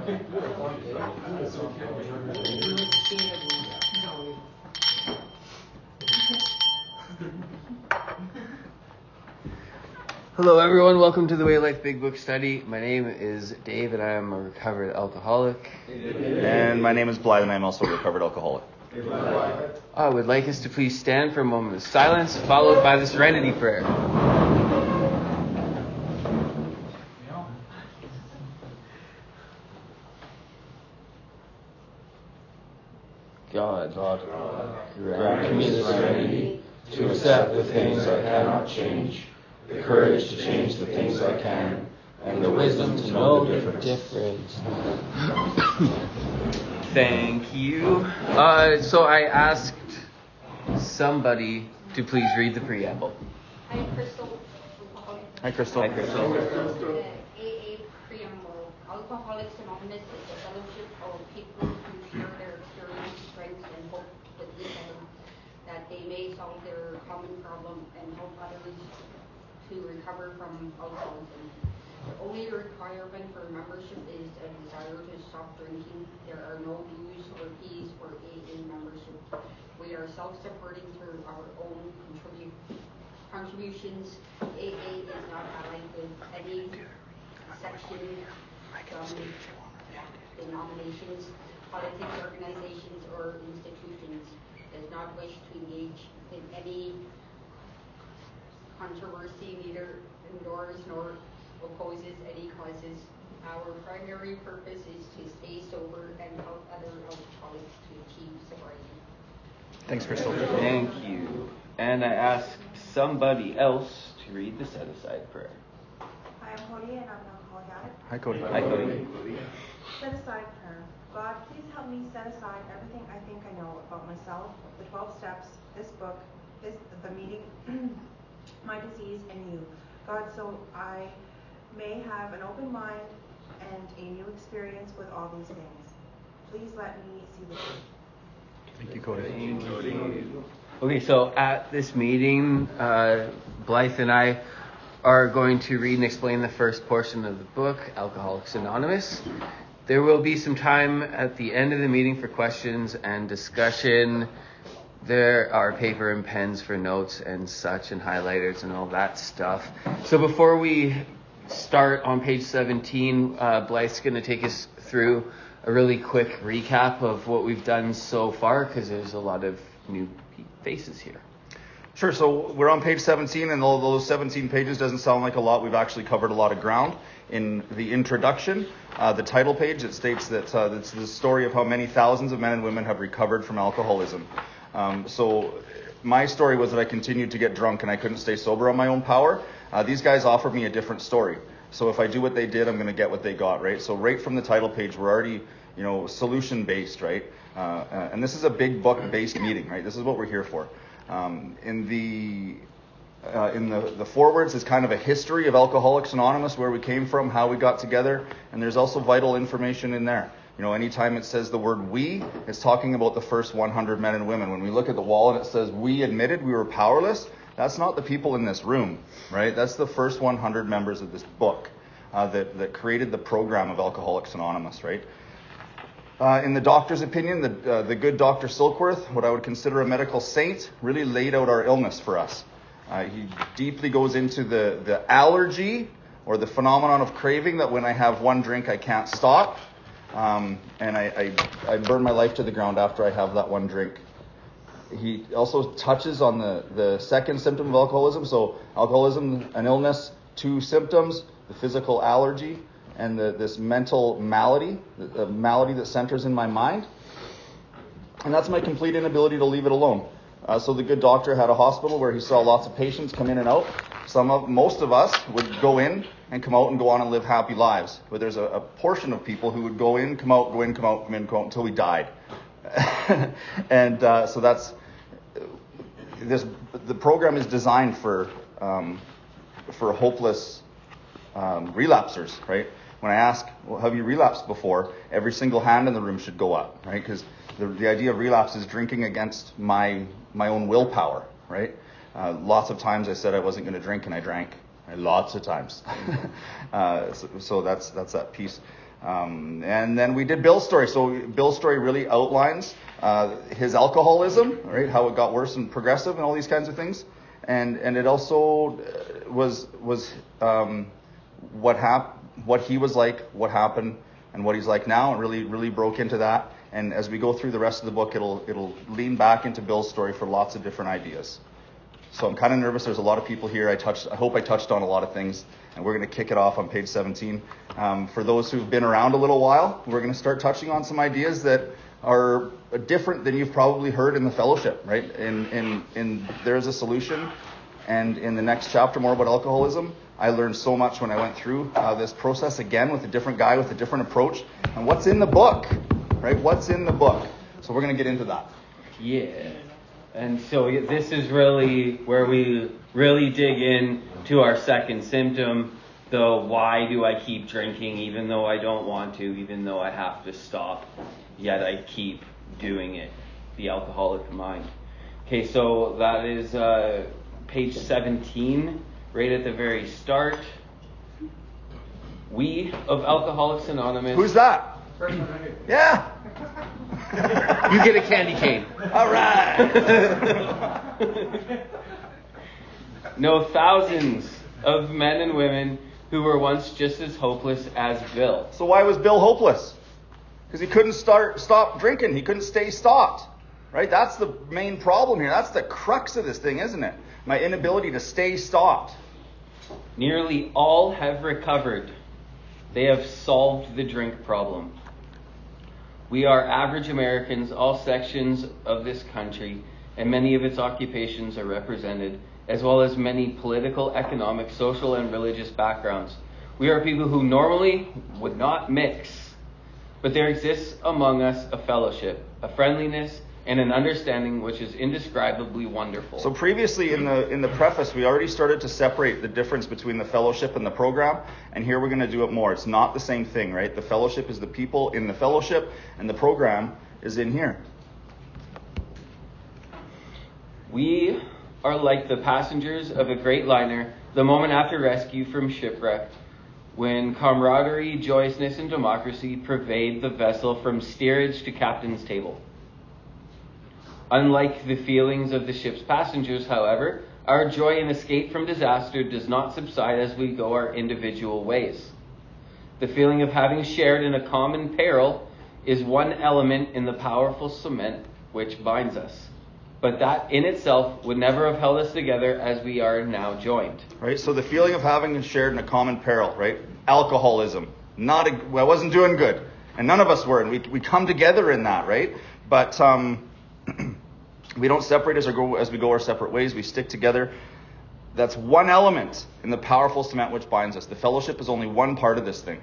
Hello everyone, welcome to the Way Life Big Book Study. My name is Dave and I am a recovered alcoholic. And my name is Blythe and I'm also a recovered alcoholic. I would like us to please stand for a moment of silence, followed by the Serenity Prayer. God, grant me the serenity to accept the things I cannot change, the courage to change the things I can, and the wisdom to know the difference. Thank you. So I asked somebody to please read the preamble. Hi, Crystal. Hi, Crystal. Hi, Crystal. The AA preamble. Alcoholics Anonymous is a fellowship of people who share their experience, strengths, and hope with each other, that they may solve their common problem and help others to recover from alcoholism. The only requirement for membership is a desire to stop drinking. There are no dues or fees for AA membership. We are self-supporting through our own contributions. AA is not allied with any section, denominations, politics organizations, or institutions. Does not wish to engage in any controversy, neither endorses nor opposes any causes. Our primary purpose is to stay sober and help other alcoholics to achieve sobriety. Thanks, Crystal. Thank you. And I asked somebody else to read the set-aside prayer. Hi, I'm Cody and I'm an alcoholic addict. Hi, Cody. Hi, Cody. Set aside prayer. God, please help me set aside everything I think I know about myself, the 12 steps, this book, the meeting, my disease, and you. God, so I may have an open mind and a new experience with all these things. Please let me see the truth. Thank you, Cody. Thank you. Okay, so at this meeting, Blythe and I are going to read and explain the first portion of the book, Alcoholics Anonymous. There will be some time at the end of the meeting for questions and discussion. There are paper and pens for notes and such, and highlighters and all that stuff. So before we start on page 17, Blythe's going to take us through a really quick recap of what we've done so far, because there's a lot of new faces here. Sure, so we're on page 17, and although those 17 pages doesn't sound like a lot, we've actually covered a lot of ground. In the introduction, the title page, it states that it's the story of how many thousands of men and women have recovered from alcoholism. So my story was that I continued to get drunk and I couldn't stay sober on my own power. These guys offered me a different story. So if I do what they did, I'm going to get what they got, right? So right from the title page, we're already, solution-based, right? And this is a big book-based meeting, right? This is what we're here for. In the forewords is kind of a history of Alcoholics Anonymous, where we came from, how we got together, and there's also vital information in there. Anytime it says the word we, it's talking about the first 100 men and women. When we look at the wall and it says we admitted we were powerless, that's not the people in this room, right? That's the first 100 members of this book that created the program of Alcoholics Anonymous, right? In the doctor's opinion, the good Dr. Silkworth, what I would consider a medical saint, really laid out our illness for us. He deeply goes into the allergy or the phenomenon of craving, that when I have one drink, I can't stop. And I burn my life to the ground after I have that one drink. He also touches on the second symptom of alcoholism. So alcoholism, an illness, two symptoms, the physical allergy, and this mental malady, the malady that centers in my mind. And that's my complete inability to leave it alone. So the good doctor had a hospital where he saw lots of patients come in and out. Most of us would go in and come out and go on and live happy lives. But there's a portion of people who would go in, come out, go in, come out, come in, come out until we died. And so that's this. The program is designed for hopeless relapsers, right? When I ask, well, have you relapsed before? Every single hand in the room should go up, right? Because the idea of relapse is drinking against my own willpower, right? Lots of times I said I wasn't going to drink and I drank. Lots of times. So that's that piece. And then we did Bill's story. So Bill's story really outlines his alcoholism, right? How it got worse and progressive and all these kinds of things. And it also was what he was like, what happened, and what he's like now, and really broke into that. And as we go through the rest of the book, it'll lean back into Bill's story for lots of different ideas. So I'm kind of nervous. There's a lot of people here. I hope I touched on a lot of things, and we're going to kick it off on page 17. For those who've been around a little while, we're going to start touching on some ideas that are different than you've probably heard in the fellowship, right? In There's a Solution, and in the next chapter, more about alcoholism. I learned so much when I went through this process again with a different guy with a different approach. And what's in the book, right? What's in the book? So we're going to get into that. Yeah. And so this is really where we really dig in to our second symptom, the why do I keep drinking even though I don't want to, even though I have to stop, yet I keep doing it, the alcoholic mind. Okay, so that is page 17, right at the very start. We of Alcoholics Anonymous. Who's that? Yeah. You get a candy cane. All right. Know thousands of men and women who were once just as hopeless as Bill. So why was Bill hopeless? Because he couldn't stop drinking. He couldn't stay stopped. Right? That's the main problem here. That's the crux of this thing, isn't it? My inability to stay stopped. Nearly all have recovered. They have solved the drink problem. We are average Americans, all sections of this country, and many of its occupations are represented, as well as many political, economic, social, and religious backgrounds. We are people who normally would not mix, but there exists among us a fellowship, a friendliness, and an understanding which is indescribably wonderful. So previously in the preface, we already started to separate the difference between the fellowship and the program, and here we're going to do it more. It's not the same thing, right? The fellowship is the people in the fellowship, and the program is in here. We are like the passengers of a great liner the moment after rescue from shipwreck, when camaraderie, joyousness, and democracy pervade the vessel from steerage to captain's table. Unlike the feelings of the ship's passengers, however, our joy in escape from disaster does not subside as we go our individual ways. The feeling of having shared in a common peril is one element in the powerful cement which binds us. But that in itself would never have held us together as we are now joined. Right? So the feeling of having shared in a common peril, right? Alcoholism. I wasn't doing good. And none of us were. And we come together in that, right? But we don't separate as we go our separate ways. We stick together. That's one element in the powerful cement which binds us. The fellowship is only one part of this thing.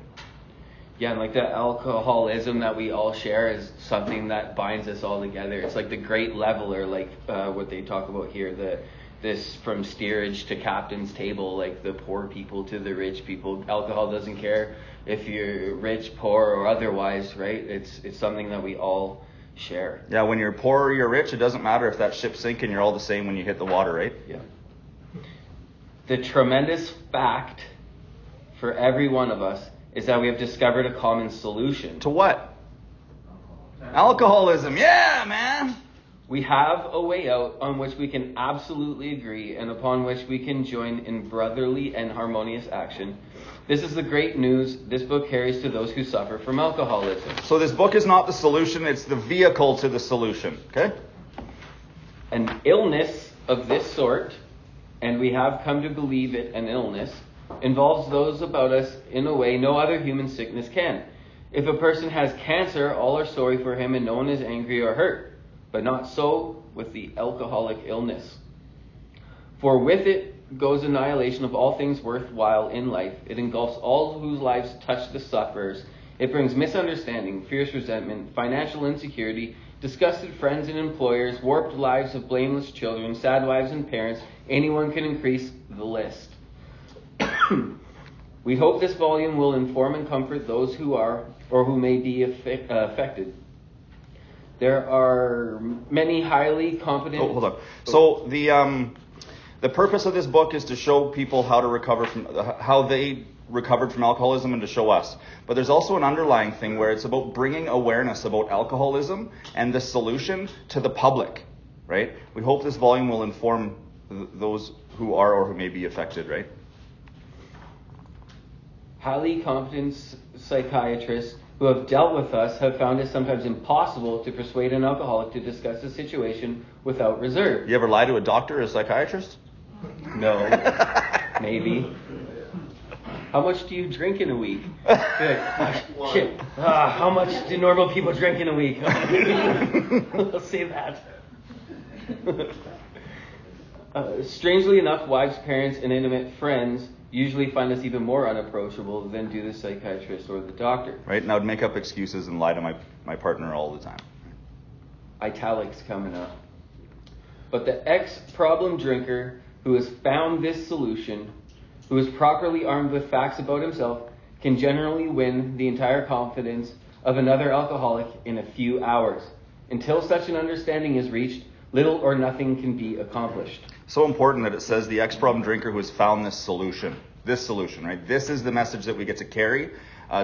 Yeah, and like the alcoholism that we all share is something that binds us all together. It's like the great leveler, like what they talk about here, this from steerage to captain's table, like the poor people to the rich people. Alcohol doesn't care if you're rich, poor, or otherwise, right? It's something that we all share. Yeah, when you're poor or you're rich, it doesn't matter if that ship's sinking, you're all the same when you hit the water, right? Yeah. The tremendous fact for every one of us is that we have discovered a common solution. To what? Alcoholism. Yeah, man! We have a way out on which we can absolutely agree and upon which we can join in brotherly and harmonious action. This is the great news this book carries to those who suffer from alcoholism. So this book is not the solution, it's the vehicle to the solution, okay? An illness of this sort, and we have come to believe it an illness, involves those about us in a way no other human sickness can. If a person has cancer, all are sorry for him and no one is angry or hurt. But not so with the alcoholic illness. For with it goes annihilation of all things worthwhile in life. It engulfs all whose lives touch the sufferers. It brings misunderstanding, fierce resentment, financial insecurity, disgusted friends and employers, warped lives of blameless children, sad wives and parents. Anyone can increase the list. We hope this volume will inform and comfort those who are or who may be affected. There are many highly competent... Oh, hold on. So the The purpose of this book is to show people how to recover from, how they recovered from alcoholism and to show us. But there's also an underlying thing where it's about bringing awareness about alcoholism and the solution to the public, right? We hope this volume will inform those who are or who may be affected, right? Highly competent psychiatrists who have dealt with us have found it sometimes impossible to persuade an alcoholic to discuss the situation without reserve. You ever lie to a doctor or a psychiatrist? No. Maybe. How much do you drink in a week? Good. Shit. How much do normal people drink in a week? I'll say that. Strangely enough, wives, parents, and intimate friends usually find us even more unapproachable than do the psychiatrist or the doctor. Right? And I would make up excuses and lie to my partner all the time. Italics coming up. But the ex-problem drinker who has found this solution, who is properly armed with facts about himself, can generally win the entire confidence of another alcoholic in a few hours. Until such an understanding is reached, little or nothing can be accomplished. So important that it says the ex-problem drinker who has found this solution, right? This is the message that we get to carry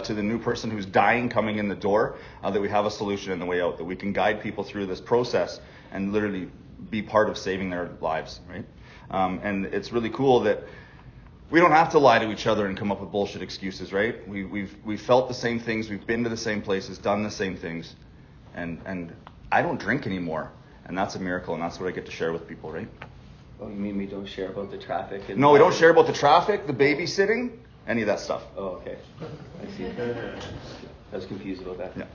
to the new person who's dying coming in the door, that we have a solution in the way out, that we can guide people through this process and literally be part of saving their lives, right? And it's really cool that we don't have to lie to each other and come up with bullshit excuses, right? We've felt the same things, we've been to the same places, done the same things, and I don't drink anymore, and that's a miracle, and that's what I get to share with people, right? Oh, you mean we don't share about the traffic? No, we don't share about the traffic, the babysitting, any of that stuff. Oh, okay. I see. I was confused about that. Yeah.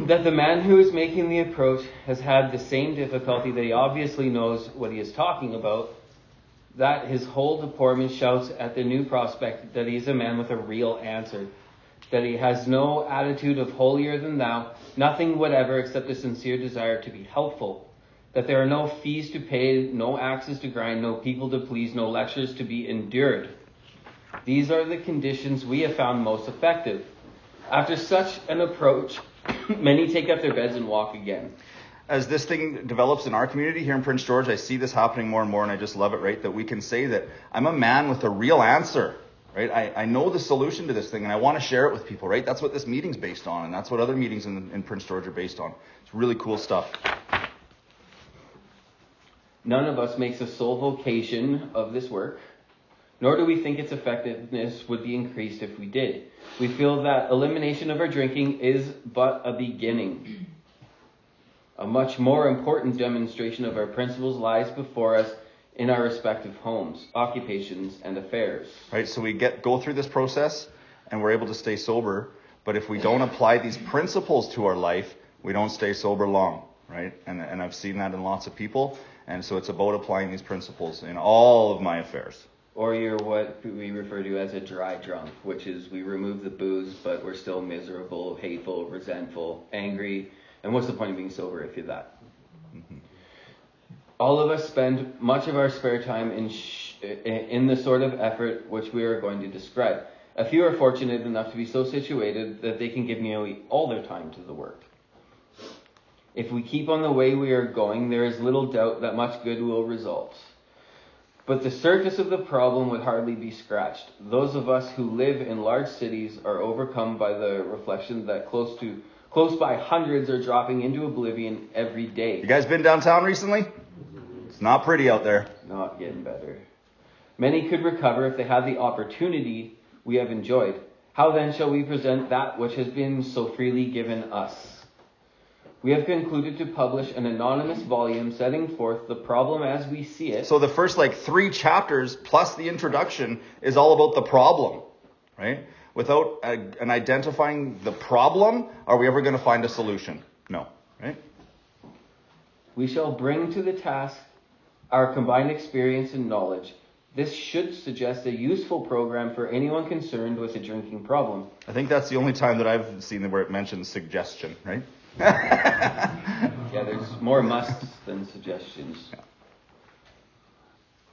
That the man who is making the approach has had the same difficulty, that he obviously knows what he is talking about, that his whole deportment shouts at the new prospect that he is a man with a real answer, that he has no attitude of holier than thou, nothing whatever except a sincere desire to be helpful, that there are no fees to pay, no axes to grind, no people to please, no lectures to be endured. These are the conditions we have found most effective. After such an approach, many take up their beds and walk again. As this thing develops in our community here in Prince George, I see this happening more and more, and I just love it, right? That we can say that I'm a man with a real answer, right? I know the solution to this thing, and I want to share it with people, right? That's what this meeting's based on, and that's what other meetings in Prince George are based on. It's really cool stuff. None of us makes a sole vocation of this work, nor do we think its effectiveness would be increased if we did. We feel that elimination of our drinking is but a beginning. A much more important demonstration of our principles lies before us in our respective homes, occupations, and affairs. Right, so we go through this process, and we're able to stay sober, but if we don't apply these principles to our life, we don't stay sober long, right? And I've seen that in lots of people, and so it's about applying these principles in all of my affairs. Or you're what we refer to as a dry drunk, which is we remove the booze, but we're still miserable, hateful, resentful, angry. And what's the point of being sober if you're that? Mm-hmm. All of us spend much of our spare time in the sort of effort which we are going to describe. A few are fortunate enough to be so situated that they can give nearly all their time to the work. If we keep on the way we are going, there is little doubt that much good will result. But the surface of the problem would hardly be scratched. Those of us who live in large cities are overcome by the reflection that close by hundreds are dropping into oblivion every day. You guys been downtown recently? It's not pretty out there. Not getting better. Many could recover if they had the opportunity we have enjoyed. How then shall we present that which has been so freely given us? We have concluded to publish an anonymous volume setting forth the problem as we see it. So the first 3 chapters plus the introduction is all about the problem, right? Without an identifying the problem, are we ever going to find a solution? No, right? We shall bring to the task our combined experience and knowledge. This should suggest a useful program for anyone concerned with a drinking problem. I think that's the only time that I've seen where it mentions suggestion, right? Yeah, there's more musts than suggestions. Yeah.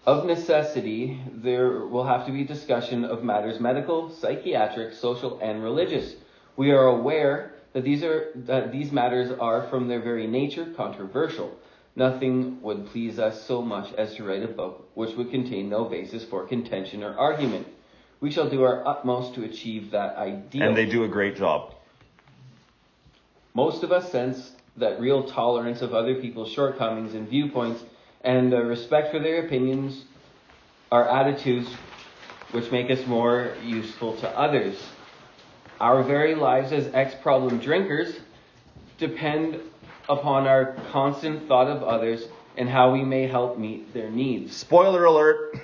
Of necessity, there will have to be discussion of matters medical, psychiatric, social, and religious. We are aware that these matters are, from their very nature, controversial. nothing would please us so much as to write a book which would contain no basis for contention or argument. We shall do our utmost to achieve that ideal. And they do a great job. Most of us sense that real tolerance of other people's shortcomings and viewpoints and respect for their opinions are attitudes which make us more useful to others. Our very lives as ex-problem drinkers depend upon our constant thought of others and how we may help meet their needs. Spoiler alert!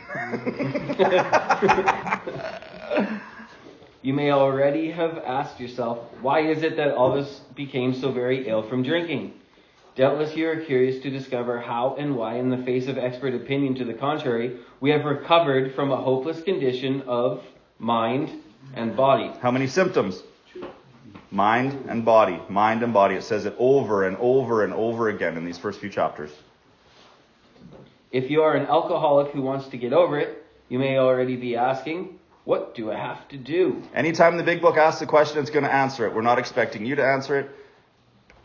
You may already have asked yourself, why is it that all of us became so very ill from drinking? Doubtless you are curious to discover how and why, in the face of expert opinion to the contrary, we have recovered from a hopeless condition of mind and body. How many symptoms? Mind and body. Mind and body. It says it over and over and over again in these first few chapters. If you are an alcoholic who wants to get over it, you may already be asking, what do I have to do? Anytime the big book asks a question, it's going to answer it. We're not expecting you to answer it.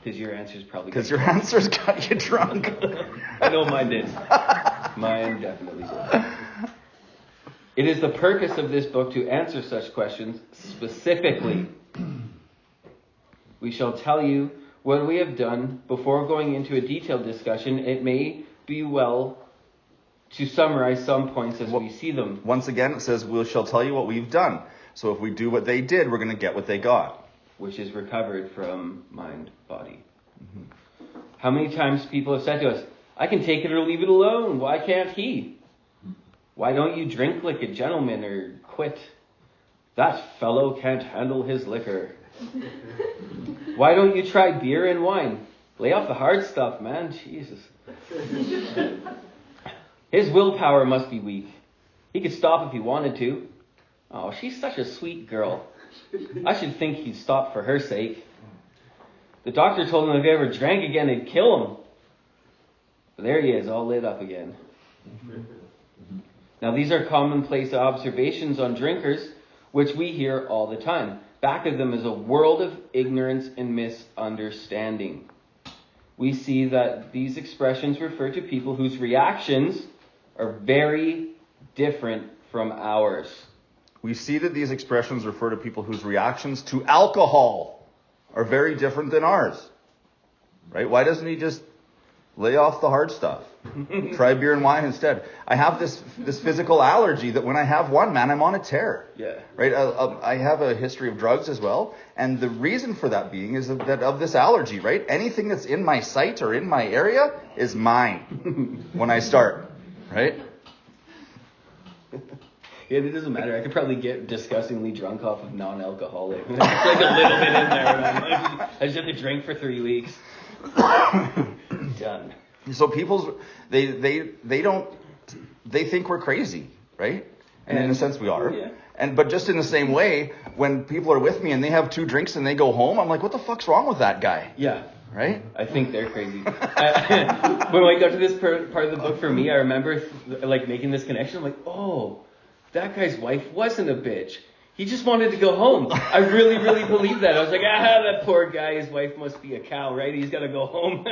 Because your answer's probably Because your answers got you drunk. I know mine did. Mine definitely did. It is the purpose of this book to answer such questions specifically. We shall tell you what we have done. Before going into a detailed discussion, it may be well to summarize some points as we see them. Once again, it says, we shall tell you what we've done. So if we do what they did, we're going to get what they got. Which is recovered from mind, body. Mm-hmm. How many times people have said to us, I can take it or leave it alone. Why can't he? Why don't you drink like a gentleman or quit? That fellow can't handle his liquor. Why don't you try beer and wine? Lay off the hard stuff, man. Jesus. His willpower must be weak. He could stop if he wanted to. Oh, she's such a sweet girl. I should think he'd stop for her sake. The doctor told him if he ever drank again, it'd kill him. But there he is, all lit up again. Now, these are commonplace observations on drinkers, which we hear all the time. Back of them is a world of ignorance and misunderstanding. We see that these expressions refer to people whose reactions are very different from ours. We see that these expressions refer to people whose reactions to alcohol are very different than ours. Right? Why doesn't he just lay off the hard stuff? Try beer and wine instead. I have this physical allergy that when I have one, man, I'm on a tear. Yeah. Right? I have a history of drugs as well. And the reason for that being is that of this allergy, right? Anything that's in my sight or in my area is mine when I start. Right? Yeah, it doesn't matter. I could probably get disgustingly drunk off of non-alcoholic. Like a little bit in there. Man. I just have to drink for 3 weeks. Done. So they think we're crazy, right? And in a sense we are. Yeah. But just in the same way, when people are with me and they have 2 drinks and they go home, I'm like, what the fuck's wrong with that guy? Yeah. Right? I think they're crazy. When I got to this part of the book, for me, I remember making this connection. I'm like, oh, that guy's wife wasn't a bitch. He just wanted to go home. I really, really believed that. I was like, that poor guy, his wife must be a cow, right? He's got to go home.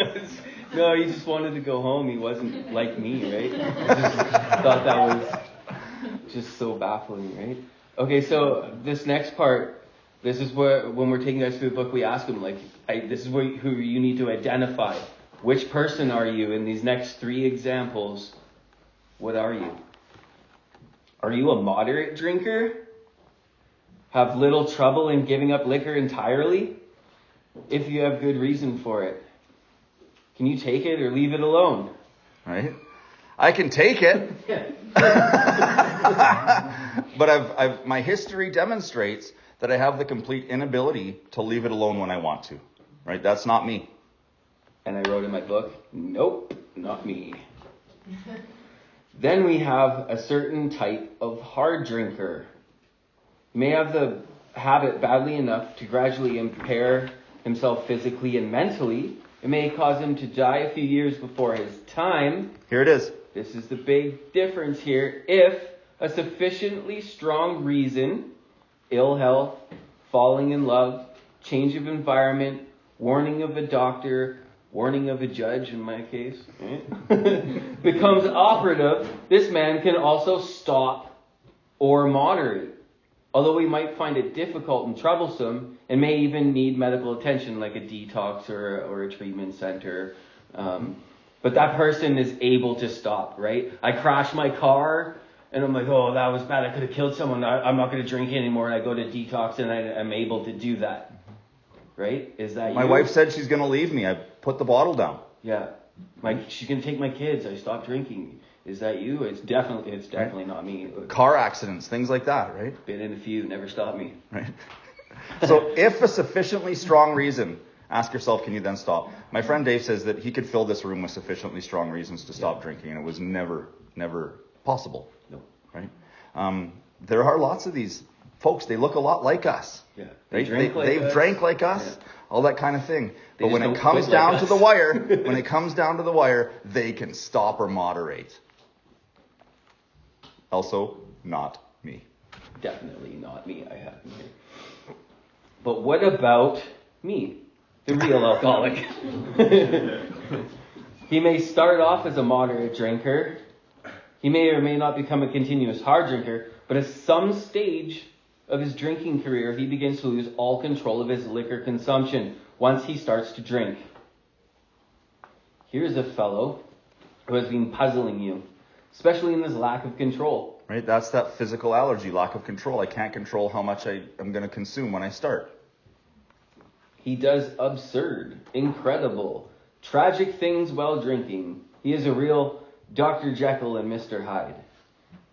No, he just wanted to go home. He wasn't like me, right? I just thought that was just so baffling, right? Okay, so this next part, this is where, when we're taking guys through the book, we ask them, this is who you need to identify. Which person are you in these next 3 examples? What are you? Are you a moderate drinker? Have little trouble in giving up liquor entirely? If you have good reason for it. Can you take it or leave it alone? Right? I can take it. But my history demonstrates that I have the complete inability to leave it alone when I want to. Right? That's not me. And I wrote in my book, nope, not me. Then we have a certain type of hard drinker. He may have the habit badly enough to gradually impair himself physically and mentally. It may cause him to die a few years before his time. Here it is. This is the big difference here. If a sufficiently strong reason, ill health, falling in love, change of environment, warning of a doctor, warning of a judge in my case, becomes operative, this man can also stop or moderate. Although we might find it difficult and troublesome and may even need medical attention like a detox or a treatment center. But that person is able to stop, right? I crash my car and I'm like, oh, that was bad. I could have killed someone. I'm not going to drink anymore. And I go to detox and I'm able to do that. Right? Is that My you? wife said she's going to leave me. I put the bottle down. Yeah. She's going to take my kids. I stopped drinking. Is that you? It's definitely not me. Car accidents, things like that, right? Been in a few, never stopped me. Right. So if a sufficiently strong reason, ask yourself, can you then stop? My friend Dave says that he could fill this room with sufficiently strong reasons to stop drinking, and it was never possible. No. Right? There are lots of these folks. They look a lot like us. Yeah. Right? They've drank like us, yeah. All that kind of thing. They But when just it don't comes quit down like to us. the wire, they can stop or moderate. Also, not me. Definitely not me. I have here. But what about me, the real alcoholic? He may start off as a moderate drinker. He may or may not become a continuous hard drinker. But at some stage of his drinking career, he begins to lose all control of his liquor consumption once he starts to drink. Here's a fellow who has been puzzling you, especially in this lack of control. Right? That's that physical allergy, lack of control. I can't control how much I am going to consume when I start. He does absurd, incredible, tragic things while drinking. He is a real Dr. Jekyll and Mr. Hyde.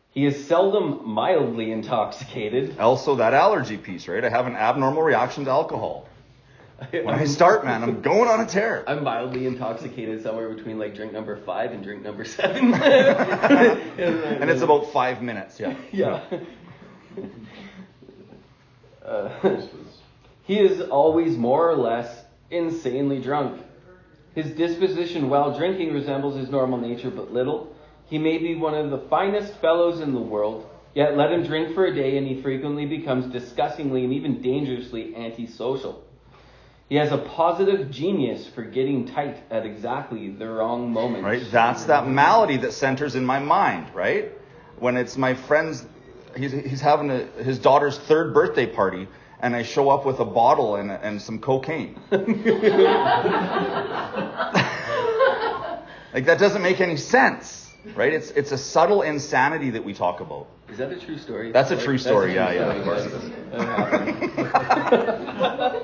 He is seldom mildly intoxicated. Also, that allergy piece, right? I have an abnormal reaction to alcohol. When I start, man, I'm going on a tear. I'm mildly intoxicated somewhere between like drink number 5 and drink number 7. And it's about 5 minutes, yeah. Yeah. He is always more or less insanely drunk. His disposition while drinking resembles his normal nature but little. He may be one of the finest fellows in the world, yet let him drink for a day and he frequently becomes disgustingly and even dangerously antisocial. He has a positive genius for getting tight at exactly the wrong moment. Right? That's that malady that centers in my mind, right? When it's my friend's, he's having his daughter's 3rd birthday party, and I show up with a bottle and some cocaine. Like, that doesn't make any sense, right? It's a subtle insanity that we talk about. Is that a true story? That's a true story, That's a true yeah, story. of course it is.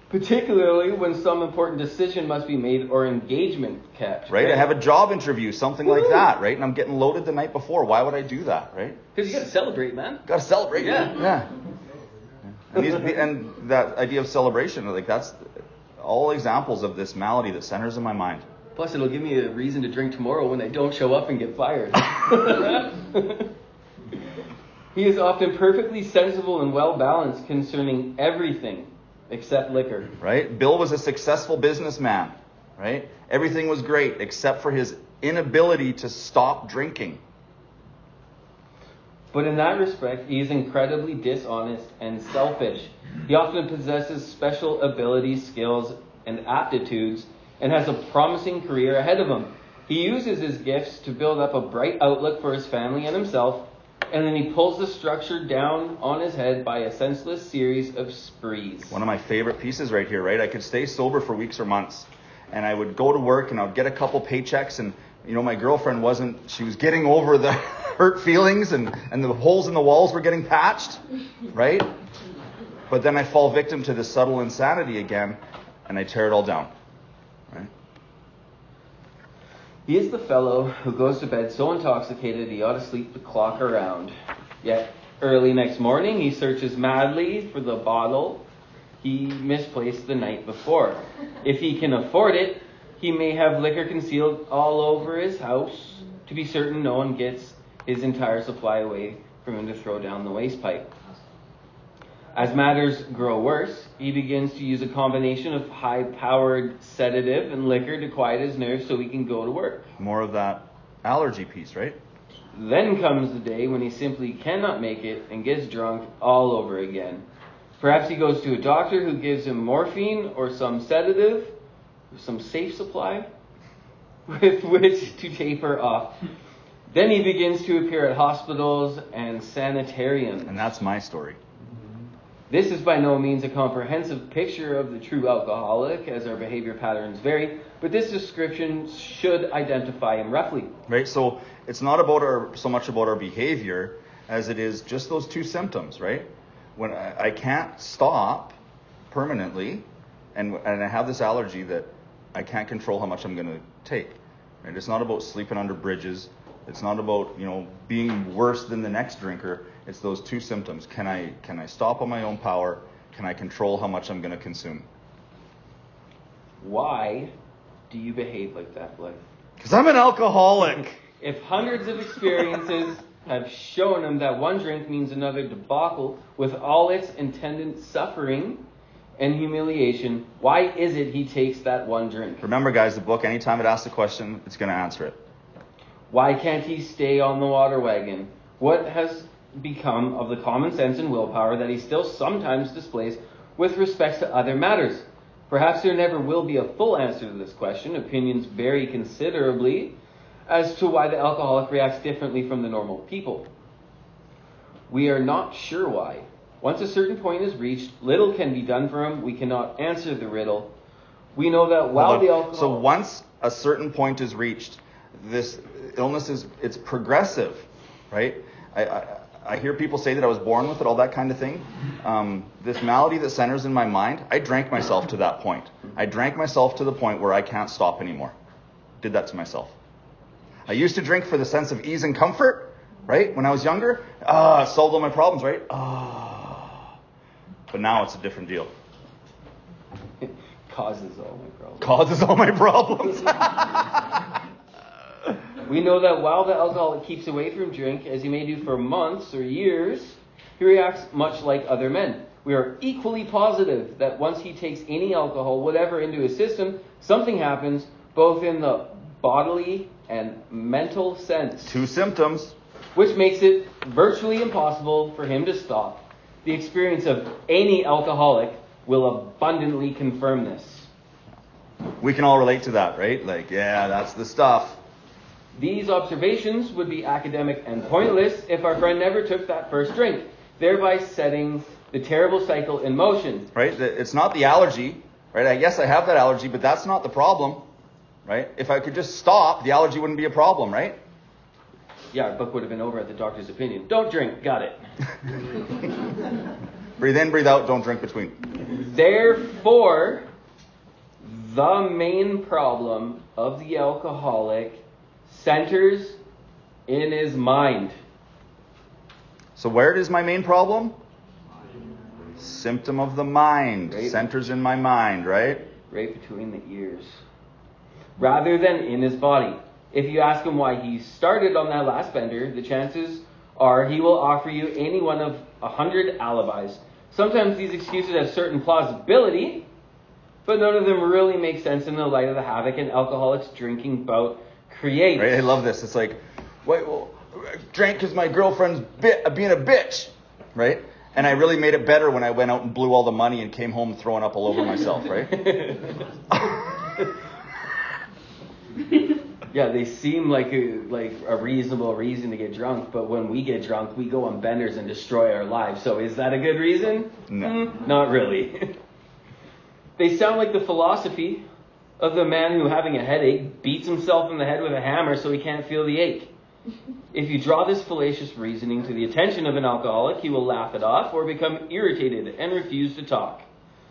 Particularly when some important decision must be made or engagement kept. Right? I have a job interview, something like that, right? And I'm getting loaded the night before. Why would I do that, right? Because you got to celebrate, man. Got to celebrate. Yeah. Yeah. And that idea of celebration, like, that's all examples of this malady that centers in my mind. Plus, it'll give me a reason to drink tomorrow when I don't show up and get fired. He is often perfectly sensible and well-balanced concerning everything except liquor. Right? Bill was a successful businessman, right? Everything was great except for his inability to stop drinking. But in that respect, he is incredibly dishonest and selfish. He often possesses special abilities, skills, and aptitudes, and has a promising career ahead of him. He uses his gifts to build up a bright outlook for his family and himself, and then he pulls the structure down on his head by a senseless series of sprees. One of my favorite pieces right here, right? I could stay sober for weeks or months, and I would go to work and I would get a couple paychecks, and my girlfriend she was getting over the hurt feelings, and the holes in the walls were getting patched, right? But then I fall victim to this subtle insanity again, and I tear it all down, right? He is the fellow who goes to bed so intoxicated he ought to sleep the clock around. Yet early next morning he searches madly for the bottle he misplaced the night before. If he can afford it, he may have liquor concealed all over his house to be certain no one gets his entire supply away from him to throw down the waste pipe. As matters grow worse, he begins to use a combination of high-powered sedative and liquor to quiet his nerves so he can go to work. More of that allergy piece, right? Then comes the day when he simply cannot make it and gets drunk all over again. Perhaps he goes to a doctor who gives him morphine or some sedative, some safe supply with which to taper off. Then he begins to appear at hospitals and sanitariums. And that's my story. This is by no means a comprehensive picture of the true alcoholic, as our behavior patterns vary, but this description should identify him roughly. Right? So it's not so much about our behavior as it is just those two symptoms, right? When I can't stop permanently, and I have this allergy that I can't control how much I'm going to take. Right? It's not about sleeping under bridges. It's not about, being worse than the next drinker. It's those two symptoms. Can I stop on my own power? Can I control how much I'm going to consume? Why do you behave like that, Blythe? Because I'm an alcoholic. If hundreds of experiences have shown him that one drink means another debacle with all its attendant suffering and humiliation, why is it he takes that one drink? Remember, guys, the book, anytime it asks a question, it's going to answer it. Why can't he stay on the water wagon? What has become of the common sense and willpower that he still sometimes displays with respect to other matters? Perhaps there never will be a full answer to this question. Opinions vary considerably as to why the alcoholic reacts differently from the normal people. We are not sure why. Once a certain point is reached, little can be done for him. We cannot answer the riddle. We know that while the alcohol... So once a certain point is reached, this illness it's progressive, right? I hear people say that I was born with it, all that kind of thing. This malady that centers in my mind, I drank myself to that point. I drank myself to the point where I can't stop anymore. Did that to myself. I used to drink for the sense of ease and comfort, right? When I was younger, solved all my problems, right? But now it's a different deal. Causes all my problems. Causes all my problems. We know that while the alcoholic keeps away from drink, as he may do for months or years, he reacts much like other men. We are equally positive that once he takes any alcohol, whatever, into his system, something happens both in the bodily and mental sense. Two symptoms. Which makes it virtually impossible for him to stop. The experience of any alcoholic will abundantly confirm this. We can all relate to that, right? Like, yeah, that's the stuff. These observations would be academic and pointless if our friend never took that first drink, thereby setting the terrible cycle in motion. Right? It's not the allergy, right? Yes, I have that allergy, but that's not the problem, right? If I could just stop, the allergy wouldn't be a problem, right? Yeah, our book would have been over at the doctor's opinion. Don't drink, got it. Breathe in, breathe out, don't drink between. Therefore, the main problem of the alcoholic centers in his mind. So where is my main problem? Symptom of the mind. Right. Centers in my mind, right? Right between the ears. Rather than in his body. If you ask him why he started on that last bender, the chances are he will offer you any one of 100 alibis. Sometimes these excuses have certain plausibility, but none of them really make sense in the light of the havoc an alcoholic's drinking bout creates. Right? I love this. It's like, I drank because my girlfriend's being a bitch, right? And I really made it better when I went out and blew all the money and came home throwing up all over myself, right? Yeah, they seem like a reasonable reason to get drunk, but when we get drunk, we go on benders and destroy our lives. So is that a good reason? No. Not really. They sound like the philosophy of the man who, having a headache, beats himself in the head with a hammer so he can't feel the ache. If you draw this fallacious reasoning to the attention of an alcoholic, he will laugh it off or become irritated and refuse to talk.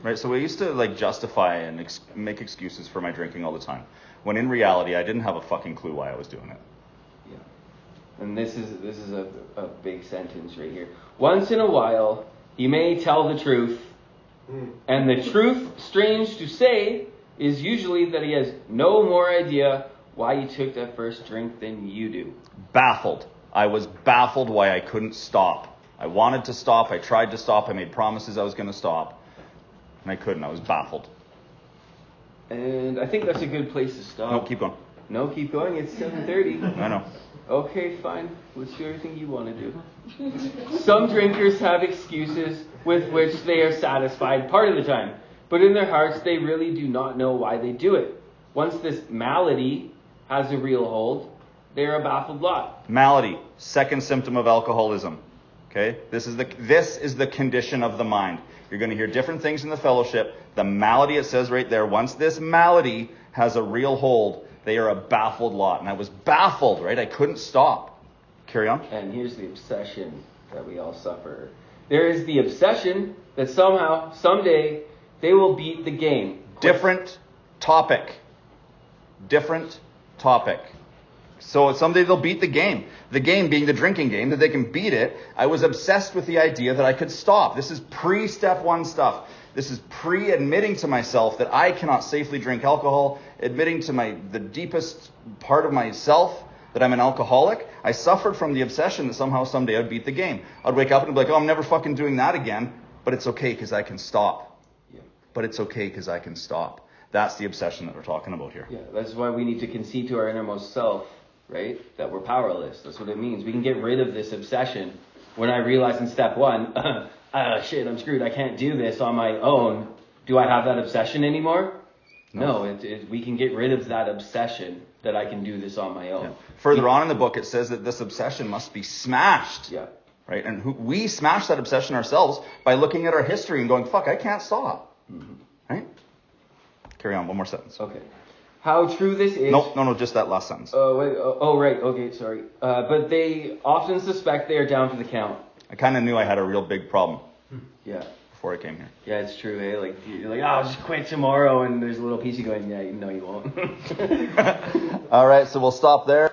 Right, so I used to justify and make excuses for my drinking all the time, when in reality I didn't have a fucking clue why I was doing it. Yeah, and this is a big sentence right here. Once in a while, he may tell the truth, and the truth, strange to say, is usually that he has no more idea why you took that first drink than you do. Baffled. I was baffled why I couldn't stop. I wanted to stop. I tried to stop. I made promises I was going to stop. And I couldn't. I was baffled. And I think that's a good place to stop. No, keep going. No, keep going. It's 7:30. I know. Okay, fine. Let's do everything you want to do. Some drinkers have excuses with which they are satisfied part of the time. but in their hearts they really do not know why they do it. Once this malady has a real hold, they are a baffled lot. Malady, second symptom of alcoholism. Okay? This is the condition of the mind. You're going to hear different things in the fellowship. The malady, it says right there, once this malady has a real hold, they are a baffled lot. And I was baffled, right? I couldn't stop. Carry on. And here's the obsession that we all suffer. There is the obsession that somehow, someday, they will beat the game. Different topic. Different topic. So someday they'll beat the game. The game being the drinking game, that they can beat it. I was obsessed with the idea that I could stop. This is pre-step one stuff. This is pre-admitting to myself that I cannot safely drink alcohol, admitting to the deepest part of myself that I'm an alcoholic. I suffered from the obsession that somehow someday I'd beat the game. I'd wake up and be like, oh, I'm never fucking doing that again, but it's okay because I can stop. Yeah. But it's okay because I can stop. That's the obsession that we're talking about here. Yeah, that's why we need to concede to our innermost self, right? That we're powerless. That's what it means. We can get rid of this obsession. When I realize in step one, shit, I'm screwed. I can't do this on my own. Do I have that obsession anymore? No, we can get rid of that obsession that I can do this on my own. Yeah. Further on in the book, it says that this obsession must be smashed. Yeah. Right? And we smash that obsession ourselves by looking at our history and going, fuck, I can't stop. Mm-hmm. Right? Carry on, one more sentence. Okay. How true this is... No, just that last sentence. Right. Okay, sorry. But they often suspect they are down for the count. I kind of knew I had a real big problem. Yeah. Before I came here. Yeah, it's true, eh? Like, you're like, I'll just quit tomorrow, and there's a little piece of you going, yeah, no, you won't. All right, so we'll stop there.